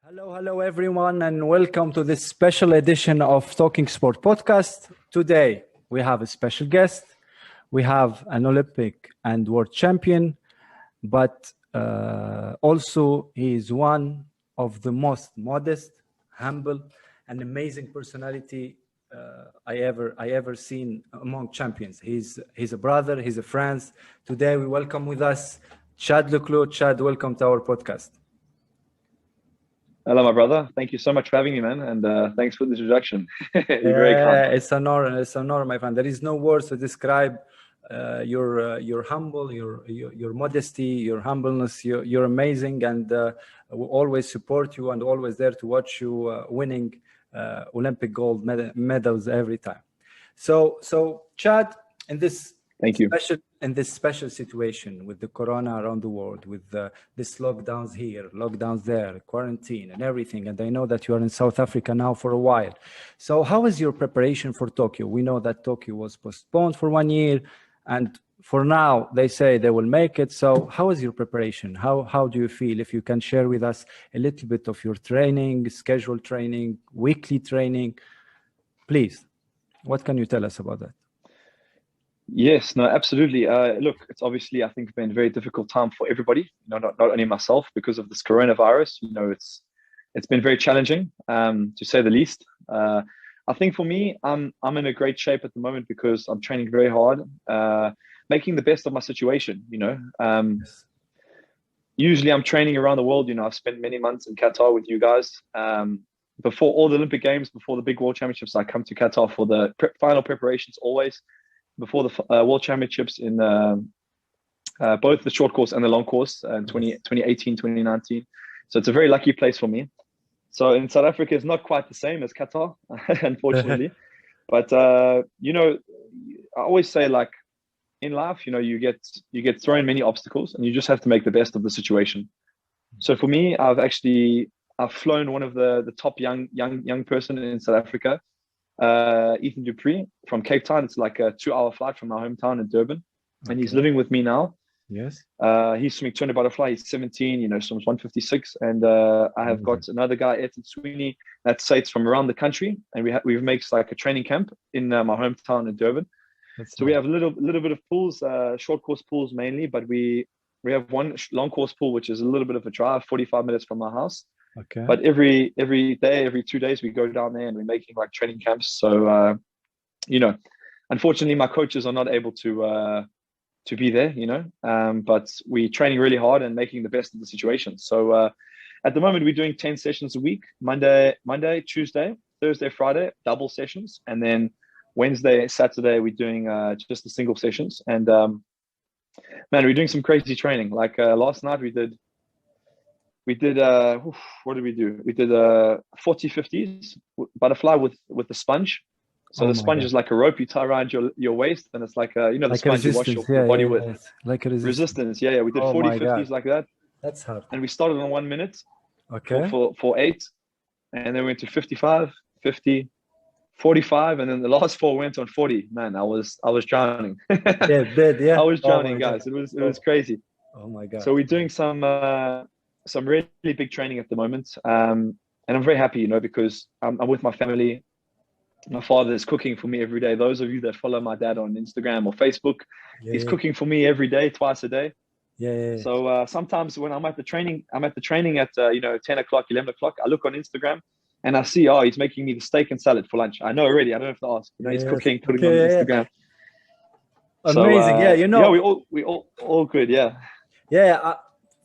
Hello everyone, and welcome to this special edition of Talking Sport podcast. Today we have a special guest. We have an Olympic and world champion, but also he is one of the most modest, humble, and amazing personality I ever seen among champions. He's a brother, he's a friend. Today we welcome with us Chad Leclos. Chad, welcome to our podcast. Hello, my brother. Thank you so much for having me, man. And thanks for the introduction. You're very kind. It's an honor. It's an honor, my friend. There is no words to describe your humble, your modesty, your humbleness. You're amazing, and we'll always support you and always there to watch you winning Olympic gold medals every time. So Chad, in this Thank you. In this special situation with the corona around the world, with this lockdowns here, lockdowns there, quarantine and everything, and I know that you are in South Africa now for a while. So how is your preparation for Tokyo? We know that Tokyo was postponed for 1 year, and for now they say they will make it. So how is your preparation? How do you feel? If you can share with us a little bit of your training, scheduled training, weekly training, please. What can you tell us about that? Yes, no, absolutely. Look, it's obviously, I think, been a very difficult time for everybody. You know, not only myself because of this coronavirus. You know, it's been very challenging, to say the least. I think for me, I'm in a great shape at the moment because I'm training very hard, making the best of my situation. You know, usually I'm training around the world. You know, I've spent many months in Qatar with you guys. Before all the Olympic Games, before the big World Championships, I come to Qatar for the final preparations always. Before the World Championships in both the short course and the long course in 2018, 2019. So it's a very lucky place for me. So in South Africa, it's not quite the same as Qatar, unfortunately. But, you know, I always say, like, in life, you know, you get thrown many obstacles and you just have to make the best of the situation. So for me, I've flown one of the top young person in South Africa, Ethan Dupree from Cape Town. It's like a 2-hour flight from my hometown in Durban, and he's living with me now. Yes. He's swimming 200 butterfly. He's 17, you know, swims 156, and I have got another guy, Ethan Sweeney, that's sites from around the country, and we make like a training camp in my hometown in Durban. So we have a little bit of pools, short course pools mainly, but we have one long course pool which is a little bit of a drive, 45 minutes from my house. Okay. But every day, every 2 days, we go down there and we're making like training camps. So, you know, unfortunately, my coaches are not able to be there, you know, but we're training really hard and making the best of the situation. So at the moment, we're doing 10 sessions a week, Monday, Tuesday, Thursday, Friday, double sessions. And then Wednesday, Saturday, we're doing just the single sessions. And man, we're doing some crazy training. Like last night, we did what did we do? We did 40 50s butterfly with the sponge. So the sponge is like a rope you tie around your waist, and it's like you know, the sponge you wash your body with. Yes. Like a resistance. Yeah. We did 40 50s like that. That's hard. And we started on 1 minute. Okay. For 8, and then we went to 55, 50, 45, and then the last 4 went on 40. Man, I was drowning. Yeah. I was drowning, guys. It was crazy. Oh my God. So we're doing some really big training at the moment, and I'm very happy, you know, because I'm with my family. My father is cooking for me every day. Those of you that follow my dad on Instagram or Facebook, he's cooking for me every day, twice a day. Yeah. So sometimes when I'm at the training at you know, 10 o'clock, 11 o'clock, I look on Instagram and I see, he's making me the steak and salad for lunch. I know already. I don't have to ask. You know, he's cooking, putting it on Instagram. Amazing. So, you know. Yeah, we all good. Yeah. Yeah.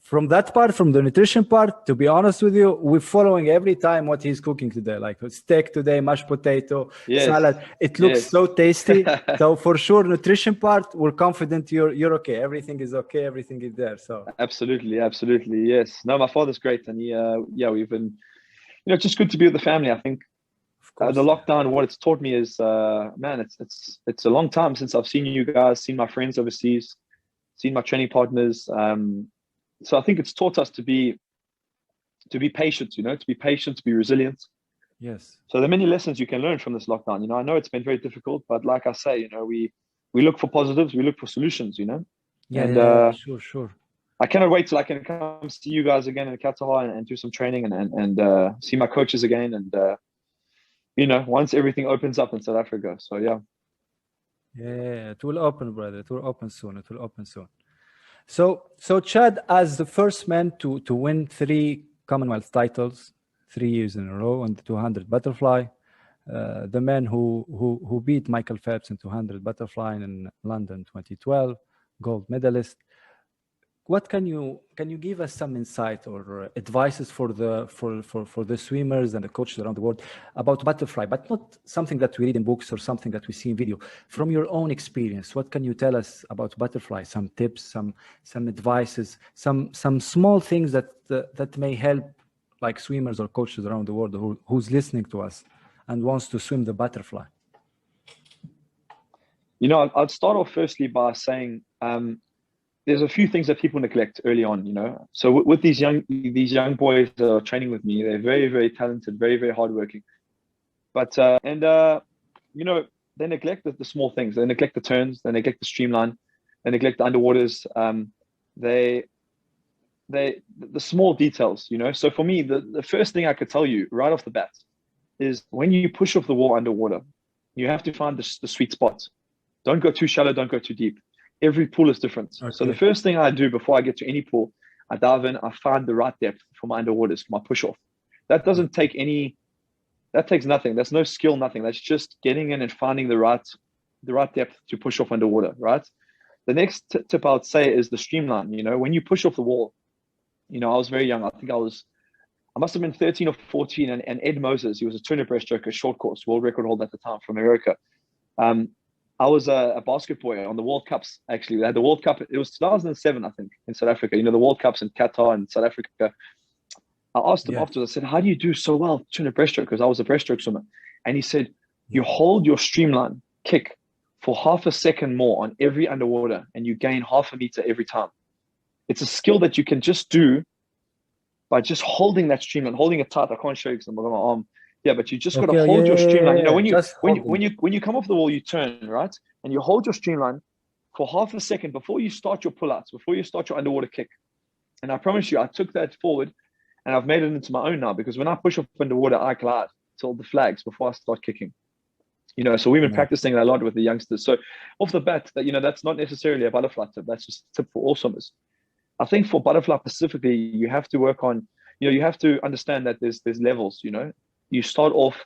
From that part, from the nutrition part, to be honest with you, we're following every time what he's cooking today, like steak today, mashed potato, salad. It looks so tasty. So for sure, nutrition part, we're confident you're okay. Everything is okay. Everything is there. So absolutely. Yes. No, my father's great. And we've been, you know, it's just good to be with the family. I think the lockdown, what it's taught me is, man, it's a long time since I've seen you guys, seen my friends overseas, seen my training partners. So I think it's taught us to be patient, you know, to be resilient. Yes. So there are many lessons you can learn from this lockdown. You know, I know it's been very difficult, but like I say, you know, we look for positives, we look for solutions, you know. Yeah, sure. I cannot wait till I can come see you guys again in Qatar and do some training and see my coaches again. And, once everything opens up in South Africa. So, yeah. Yeah, it will open, brother. It will open soon. It will open soon. So Chad, as the first man to win 3 Commonwealth titles, 3 years in a row on the 200 butterfly, the man who beat Michael Phelps in 200 butterfly in London 2012, gold medalist. What can you give us some insight or advices for the swimmers and the coaches around the world about butterfly, but not something that we read in books or something that we see in video? From your own experience, what can you tell us about butterfly? Some tips, some advices, some small things that may help, like swimmers or coaches around the world who's listening to us and wants to swim the butterfly. I'd start off firstly by saying, there's a few things that people neglect early on, So with these young boys that are training with me, they're very, very talented, very, very hardworking. But they neglect the small things. They neglect the turns. They neglect the streamline. They neglect the underwaters. The small details, So for me, the first thing I could tell you right off the bat is when you push off the wall underwater, you have to find the sweet spot. Don't go too shallow. Don't go too deep. Every pool is different. Okay. So the first thing I do before I get to any pool, I dive in, I find the right depth for my underwaters, for my push off. That takes nothing. There's no skill, nothing. That's just getting in and finding the right depth to push off underwater, right? The next tip I would say is the streamline. When you push off the wall, I was very young. I think I must have been 13 or 14, and Ed Moses, he was a 200 breaststroke, short course, world record holder at the time from America. I was a basket boy on the World Cups, actually. We had the World Cup. It was 2007, I think, in South Africa. The World Cups in Qatar and South Africa. I asked him afterwards, I said, how do you do so well 200 breaststroke? Because I was a breaststroke swimmer. And he said, you hold your streamline kick for half a second more on every underwater, and you gain half a meter every time. It's a skill that you can just do by just holding that streamline, holding it tight. I can't show you because I'm on my arm. Yeah, but you just got to hold your streamline. When you come off the wall, you turn, right? And you hold your streamline for half a second before you start your pull-outs, before you start your underwater kick. And I promise you, I took that forward and I've made it into my own now, because when I push up underwater, I glide till the flags before I start kicking. So we've been practicing a lot with the youngsters. So off the bat, that's not necessarily a butterfly tip. That's just a tip for all swimmers. I think for butterfly specifically, you have to work on, you have to understand that there's levels, You start off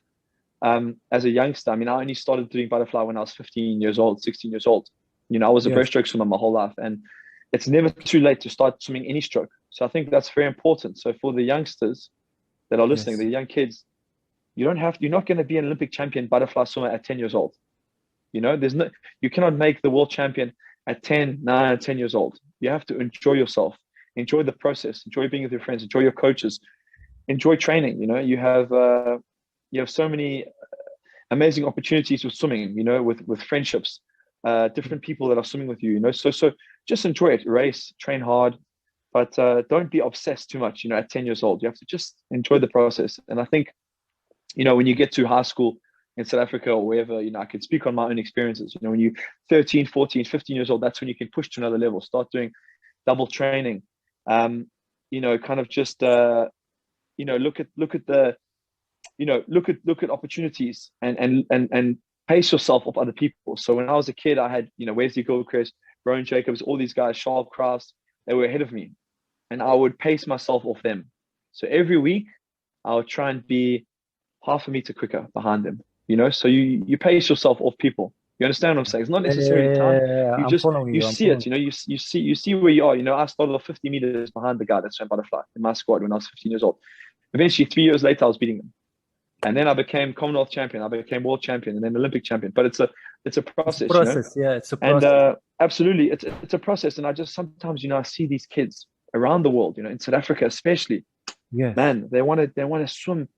as a youngster. I only started doing butterfly when I was 15 years old, 16 years old. I was a breaststroke swimmer my whole life, and it's never too late to start swimming any stroke. So I think that's very important. So for the youngsters that are listening, the young kids, you're not going to be an Olympic champion butterfly swimmer at 10 years old. You cannot make the world champion at 10, 9, 10 years old. You have to enjoy yourself, enjoy the process, enjoy being with your friends, enjoy your coaches, enjoy training. You have so many amazing opportunities with swimming, with friendships, different people that are swimming with you, so just enjoy it, race, train hard, but don't be obsessed too much, at 10 years old. You have to just enjoy the process. And I think, when you get to high school in South Africa or wherever, I can speak on my own experiences. When you're 13, 14, 15 years old, that's when you can push to another level, start doing double training, kind of just, look at opportunities and pace yourself off other people. So when I was a kid, I had, Wesley Gilchrist, Rowan Jacobs, all these guys, Charles Kraus, they were ahead of me, and I would pace myself off them. So every week I would try and be half a meter quicker behind them, so you pace yourself off people. You understand what I'm saying? It's not necessarily time. You see it, you see where you are. I started off 50 meters behind the guy that swam butterfly in my squad when I was 15 years old. Eventually, 3 years later, I was beating them. And then I became Commonwealth champion. I became world champion, and then Olympic champion. But it's a process. It's a process. It's a process. And absolutely, it's a process. And I just sometimes, I see these kids around the world, in South Africa especially. Yeah. Man, they want to swim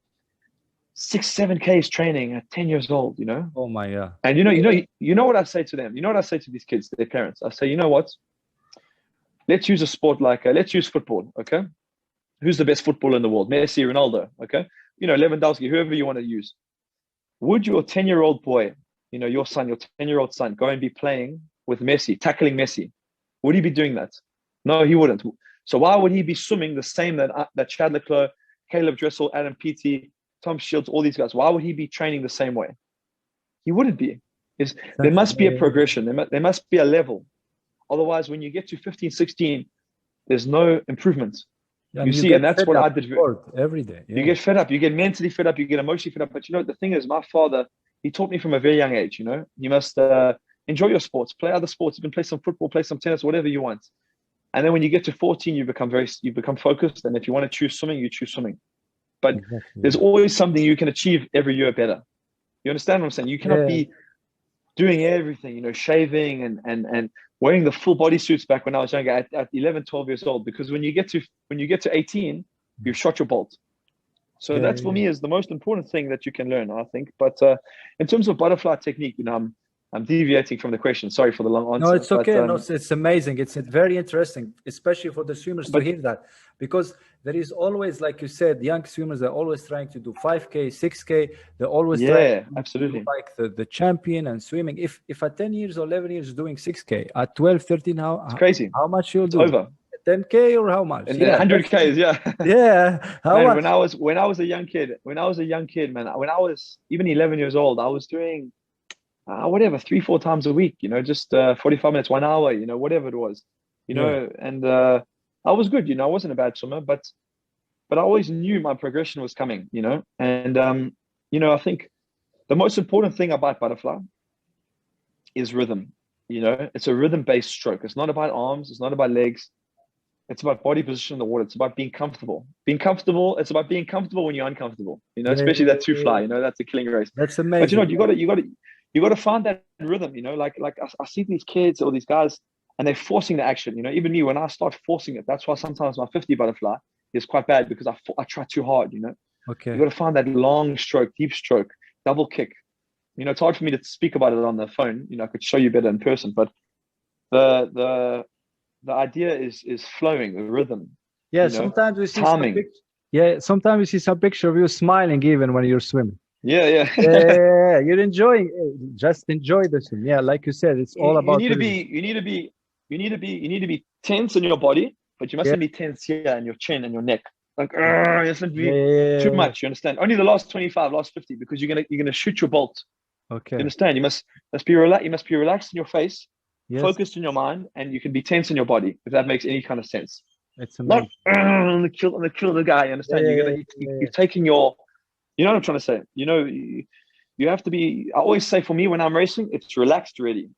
6-7 Ks training at 10 years old. Oh my God. And you know what I say to them? You know what I say to these kids, their parents? I say, you know what? Let's use a sport let's use football. Okay. Who's the best footballer in the world? Messi, Ronaldo. Okay. Lewandowski, whoever you want to use. Would your 10-year-old boy, your son, your 10-year-old son, go and be playing with Messi, tackling Messi? Would he be doing that? No, he wouldn't. So why would he be swimming the same that Chad Leclerc, Caleb Dressel, Adam Peaty, Tom Shields, all these guys? Why would he be training the same way? He wouldn't be. There must be a progression. There must be a level. Otherwise, when you get to 15, 16, there's no improvement. You see, and that's what I did every day. You get fed up. You get mentally fed up. You get emotionally fed up. But you know, the thing is, my father, he taught me from a very young age, you know, you must enjoy your sports, play other sports. You can play some football, play some tennis, whatever you want. And then when you get to 14, you become focused. And if you want to choose swimming, you choose swimming. But there's always something you can achieve every year better. You understand what I'm saying? You cannot be doing everything, you know, shaving and wearing the full body suits back when I was younger at 11, 12 years old, because when you get to 18, you've shot your bolt. So that's for me is the most important thing that you can learn, I think. But in terms of butterfly technique, you know, I'm deviating from the question. Sorry for the long answer. No, it's okay. No, it's amazing. It's very interesting, especially for the swimmers to hear that, because there is always, like you said, young swimmers are always trying to do 5K, 6K. They're always trying to do like the champion and swimming. If at 10 years or 11 years doing 6K, at 12, 13, it's crazy. How much you'll do? Over 10K or how much? 100Ks, yeah. How much? When I was a young kid, man, when I was even 11 years old, I was doing whatever 3-4 times a week, you know, just 45 minutes, 1 hour, you know, whatever it was, you know, and I was good, you know, I wasn't a bad swimmer, but I always knew my progression was coming, you know, and you know, I think the most important thing about butterfly is rhythm. You know, it's a rhythm-based stroke. It's not about arms, it's not about legs. It's about body position in the water. It's about being comfortable. It's about being comfortable when you're uncomfortable. You know, especially that two fly. You know, that's a killing race. That's amazing. But you know, you got to find that rhythm. You know, like I see these kids or these guys, and they're forcing the action. You know, even me, when I start forcing it, that's why sometimes my 50 butterfly is quite bad, because I try too hard. You know, you got to find that long stroke, deep stroke, double kick. You know, it's hard for me to speak about it on the phone. You know, I could show you better in person, but the idea is flowing, the rhythm. Yeah, sometimes we see sometimes we see some picture of you smiling even when you're swimming. Yeah. You're enjoying it. Just enjoy the swim. Yeah, like you said, it's all about. You need to be tense in your body, but you mustn't be tense here in your chin and your neck. Like you mustn't be too much. You understand? Only the last 25, last 50, because you're gonna shoot your bolt. Okay. You understand? You must be relaxed. You must be relaxed in your face. Yes. Focused in your mind, and you can be tense in your body, if that makes any kind of sense. It's amazing. Not on the kill the guy. You understand? You're taking your. You know what I'm trying to say? You know, you have to be. I always say, for me, when I'm racing, it's relaxed, ready.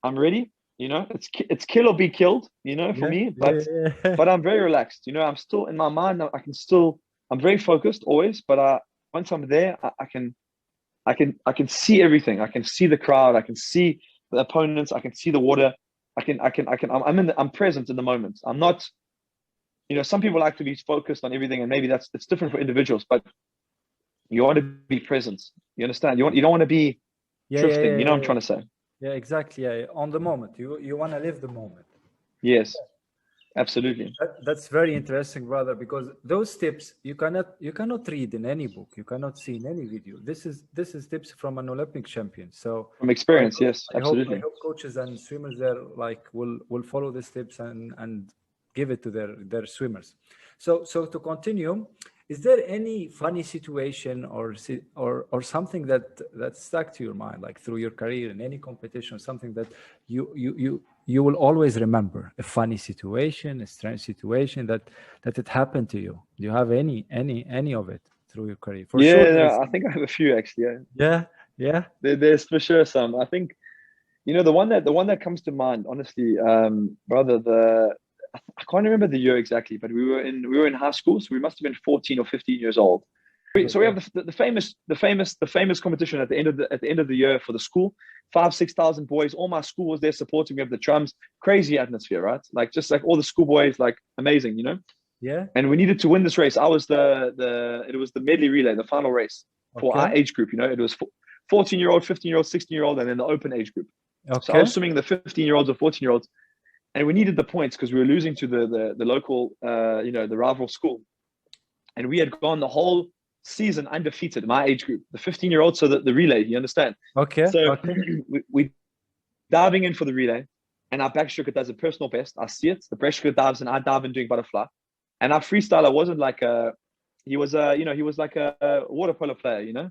I'm ready. You know, it's kill or be killed. You know, for me, but I'm very relaxed. You know, I'm still in my mind. I'm very focused always. But once I'm there, I can see everything. I can see the crowd. I can see the opponents. I can see the water. I'm present in the moment. I'm not, you know, some people like to be focused on everything, and maybe it's different for individuals, but you want to be present. You understand? You don't want to be drifting. You know what I'm trying to say? Yeah, exactly. Yeah, on the moment. You want to live the moment. Yes. Absolutely. That's very interesting, brother, because those tips you cannot read in any book. You cannot see in any video. This is tips from an Olympic champion. So from experience, yes, absolutely. I hope coaches and swimmers there will follow these tips and give it to their swimmers. So to continue, is there any funny situation or something that stuck to your mind, like through your career in any competition, something that you will always remember, a funny situation, a strange situation that it happened to you? Do you have any of it through your career? For sure. No, I think I have a few actually. Yeah. There's for sure some. I think, you know, the one that comes to mind, honestly, brother, I can't remember the year exactly, but we were in high school, so we must have been 14 or 15 years old. So we have the famous competition at the end of the year for the school. 5,000-6,000 boys. All my school was there supporting. We have the drums. Crazy atmosphere, right? Like just like all the schoolboys, like amazing, you know. Yeah. And we needed to win this race. I was it was the medley relay, the final race for our age group. You know, it was 14-year-old, 15-year-old, 16-year-old, and then the open age group. Okay. So I was swimming the 15-year-olds or 14-year-olds, and we needed the points because we were losing to the local, you know, the rival school, and we had gone the whole season undefeated, my age group, the 15-year-olds, so the relay, you understand? Okay. So we diving in for the relay, and our backstroker does a personal best. I see it. The breaststroker dives and I dive in doing butterfly. And our freestyler wasn't like he was like a water polo player, you know?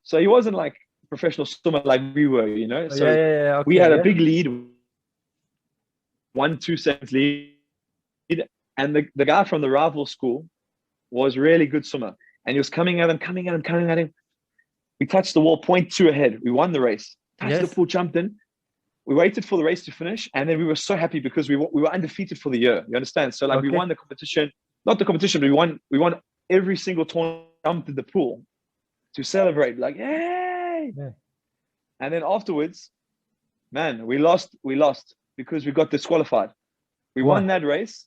So he wasn't like a professional swimmer like we were, you know? So Okay, we had a big lead, 1-2 seconds lead. And the guy from the rival school was really good swimmer. And he was coming at him. We touched the wall, 0.2 ahead. We won the race. Touched the pool, jumped in. We waited for the race to finish, and then we were so happy because we were undefeated for the year. You understand? So like we won the competition, not the competition, but we won every single tournament, jumped in the pool to celebrate. Like, yay! Yeah. And then afterwards, man, we lost because we got disqualified. We won that race.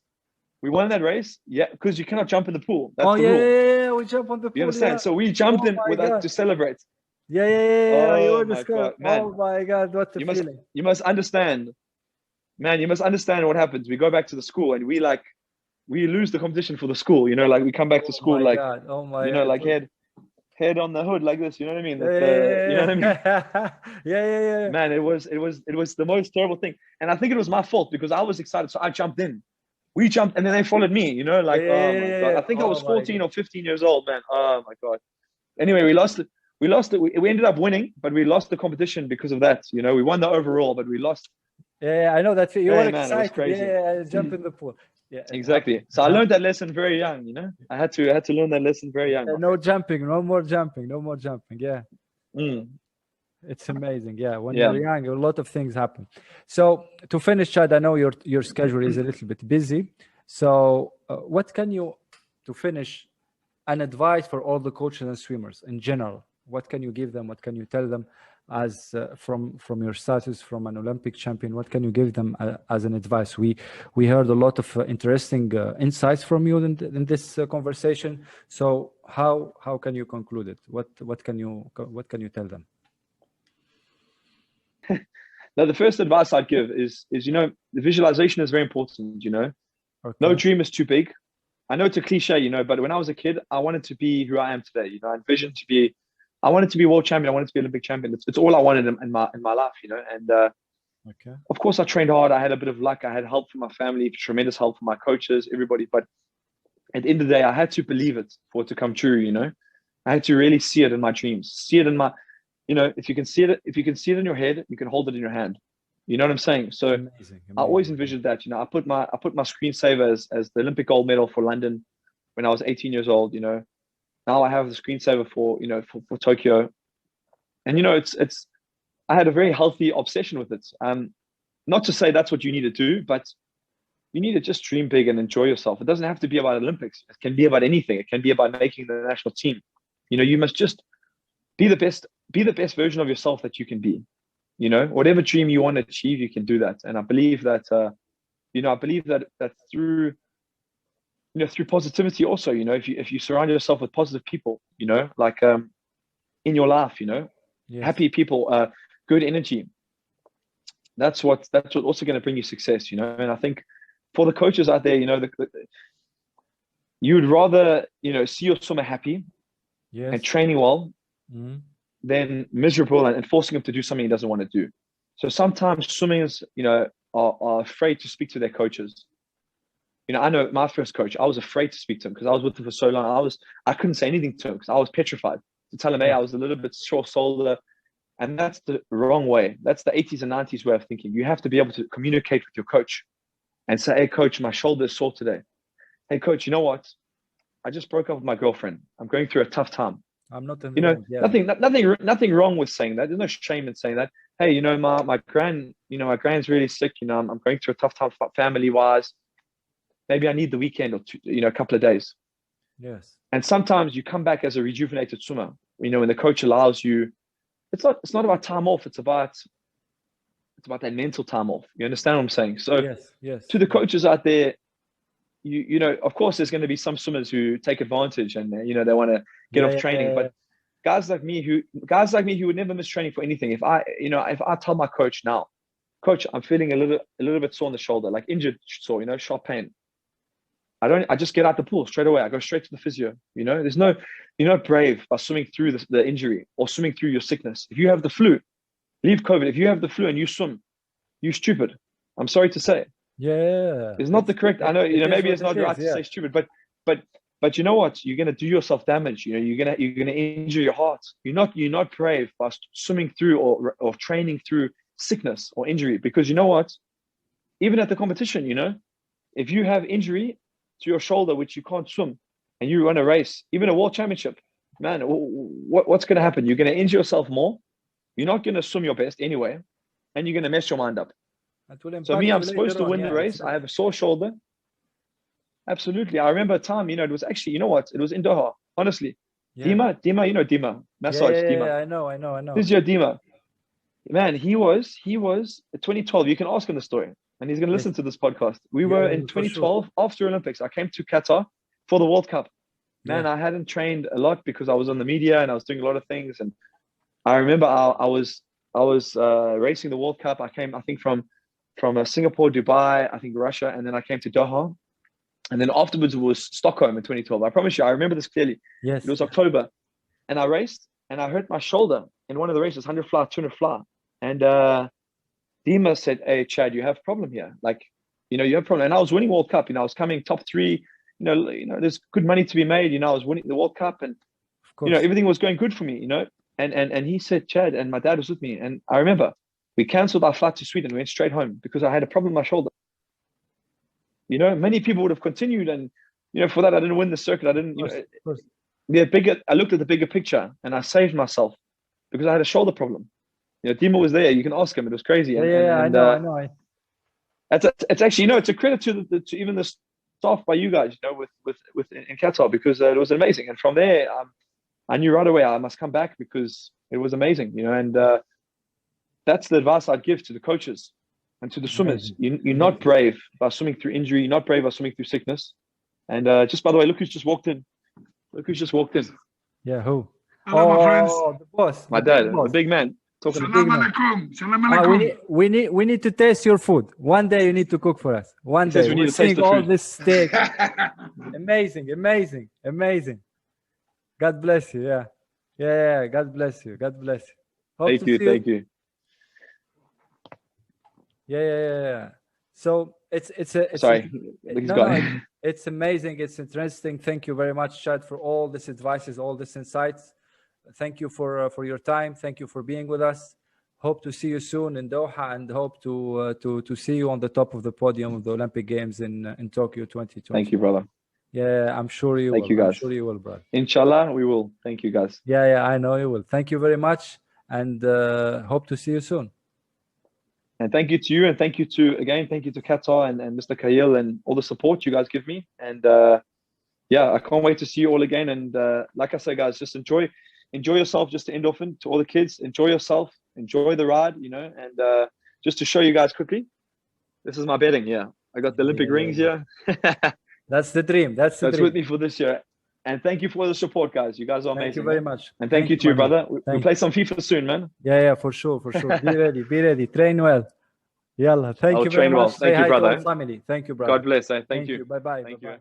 Yeah, because you cannot jump in the pool. That's the rule. Yeah, we jump on the pool. You understand? So we jumped in with that to celebrate. Yeah. Oh my God, man. Oh my God, what the feeling. You must understand, man. You must understand what happens. We go back to the school and we lose the competition for the school. You know, like we come back to school like, like head on the hood like this. You know what I mean? You know what I mean? Yeah. Man, it was the most terrible thing, and I think it was my fault because I was excited, so I jumped in. We jumped, and then they followed me. You know, like oh my God. I think I was 14 or 15 years old, man. Oh my God. Anyway, we lost it. We ended up winning, but we lost the competition because of that. You know, we won the overall, but we lost. Yeah, I know that. You were excited. It was crazy. Yeah, jump in the pool. Yeah, exactly. So I learned that lesson very young. You know, I had to learn that lesson very young. No jumping, no more jumping. Yeah. It's amazing. Yeah, when you're young, a lot of things happen. So to finish, Chad, I know your schedule is a little bit busy. So what can you, to finish, an advice for all the coaches and swimmers in general? What can you give them? What can you tell them as from your status from an Olympic champion? What can you give them as an advice? We heard a lot of interesting insights from you in this conversation. So how can you conclude it? What can you tell them? Now, the first advice I'd give is the visualization is very important. No dream is too big. I know it's a cliche, but when I was a kid, I wanted to be who I am today. I wanted to be world champion. I wanted to be Olympic champion. It's all I wanted in my life, And of course, I trained hard. I had a bit of luck. I had help from my family, tremendous help from my coaches, everybody. But at the end of the day, I had to believe it for it to come true. I had to really see it in my dreams, see it in my, if you can see it in your head, you can hold it in your hand. You know what I'm saying? So amazing. I always envisioned that. I put my screensaver as the Olympic gold medal for London when I was 18 years old. Now I have the screensaver for Tokyo, and it's I had a very healthy obsession with it. Not to say that's what you need to do, but you need to just dream big and enjoy yourself. It doesn't have to be about Olympics. It can be about anything. It can be about making the national team. You must just be the best version of yourself that you can be. Whatever dream you want to achieve, you can do that. And I believe that that through positivity also, if you surround yourself with positive people, like in your life, happy people, good energy, that's what's also going to bring you success, And I think for the coaches out there, you would rather, see your swimmer happy and training well than miserable and forcing him to do something he doesn't want to do. So sometimes swimmers, are afraid to speak to their coaches. I know my first coach, I was afraid to speak to him because I was with him for so long. I couldn't say anything to him because I was petrified to tell him, hey, I was a little bit short-shouldered. And that's the wrong way. That's the 80s and 90s way of thinking. You have to be able to communicate with your coach and say, hey, coach, my shoulder is sore today. Hey, coach, you know what? I just broke up with my girlfriend. I'm going through a tough time. I'm not in nothing wrong with saying that. There's no shame in saying that. Hey, my grand's really sick. I'm going through a tough time family-wise. Maybe I need the weekend or two, a couple of days. Yes. And sometimes you come back as a rejuvenated swimmer. When the coach allows you, it's not about time off. It's about that mental time off. You understand what I'm saying? So yes. To the coaches out there, of course, there's going to be some swimmers who take advantage and they want to get off training. But guys like me who would never miss training for anything. If I tell my coach now, coach, I'm feeling a little bit sore on the shoulder, like injured sore, sharp pain. I just get out the pool straight away. I go straight to the physio. There's no, brave by swimming through the injury or swimming through your sickness. If you have the flu, leave COVID. If you have the flu and you swim, you're stupid. I'm sorry to say. Yeah. It's not the correct. I know, maybe it's not right to say stupid, but you know what? You're gonna do yourself damage. You're gonna injure your heart. You're not brave by swimming through or training through sickness or injury, because you know what? Even at the competition, if you have injury to your shoulder, which you can't swim, and you run a race, even a world championship, man, what's going to happen? You're going to injure yourself more. You're not going to swim your best anyway, and you're going to mess your mind up. So me, I'm supposed to win the race. I have a sore shoulder. Absolutely. I remember a time, it was actually, it was in Doha, honestly. Yeah. Dima, Dima, massage, Dima. Yeah, I know. This is your Dima. Man, he was 2012. You can ask him the story, and he's going to listen to this podcast. We were in 2012 after Olympics. I came to Qatar for the World Cup. Man, I hadn't trained a lot because I was on the media and I was doing a lot of things. And I remember I was racing the World Cup. I came, I think, from Singapore, Dubai, I think Russia, and then I came to Doha. And then afterwards it was Stockholm in 2012. I promise you, I remember this clearly. Yes. It was October. And I raced and I hurt my shoulder in one of the races, 100 fly, 200 fly. And Dima said, "Hey, Chad, you have a problem here. Like, you have a problem." And I was winning World Cup. I was coming top 3. There's good money to be made. I was winning the World Cup, and everything was going good for me. And he said, "Chad," and my dad was with me. And I remember we cancelled our flight to Sweden. We went straight home because I had a problem with my shoulder. Many people would have continued, and for that I didn't win the circuit. I didn't. I looked at the bigger picture, and I saved myself because I had a shoulder problem. Dima was there. You can ask him. It was crazy. I know. It's actually, it's a credit to even the staff by you guys, with in Qatar, because it was amazing. And from there, I knew right away I must come back because it was amazing. And that's the advice I'd give to the coaches and to the swimmers. You're not brave by swimming through injury. You're not brave by swimming through sickness. And just by the way, look who's just walked in. Yeah, who? Hello, my friends. The boss. My dad, the big man. Salam alaikum. Salam alaikum. We need to taste your food. One day you need to cook for us. One day we need to seeing taste the all food. this steak. Amazing. God bless you. Yeah. God bless you. Hope Thank you. Yeah. So it's Sorry. it's amazing. It's interesting. Thank you very much, Chad, for all this advices, all this insights. Thank you for your time. Thank you for being with us. Hope to see you soon in Doha, and hope to see you on the top of the podium of the Olympic Games in Tokyo 2020. Thank you, brother. Yeah, I'm sure you will. Thank you, guys. I'm sure you will, brother. Inshallah, we will. Thank you, guys. Yeah, I know you will. Thank you very much, and hope to see you soon. And thank you to you, and thank you to Qatar and Mr. Khalil and all the support you guys give me. And I can't wait to see you all again. And like I say, guys, just enjoy yourself. Just to endorphin to all the kids, enjoy yourself, enjoy the ride, and just to show you guys quickly, this is my betting. Yeah, I got the Olympic rings here. That's the dream. That's with me for this year. And thank you for the support, guys. You guys are amazing. Thank you very much. And thank you to you, brother. We'll play some FIFA soon, man. Yeah, for sure. Be ready. Train well. Yalla. Thank you very much. Well. Thank you, brother. Family. Thank you, brother. God bless. Thank you. Bye-bye. Thank you.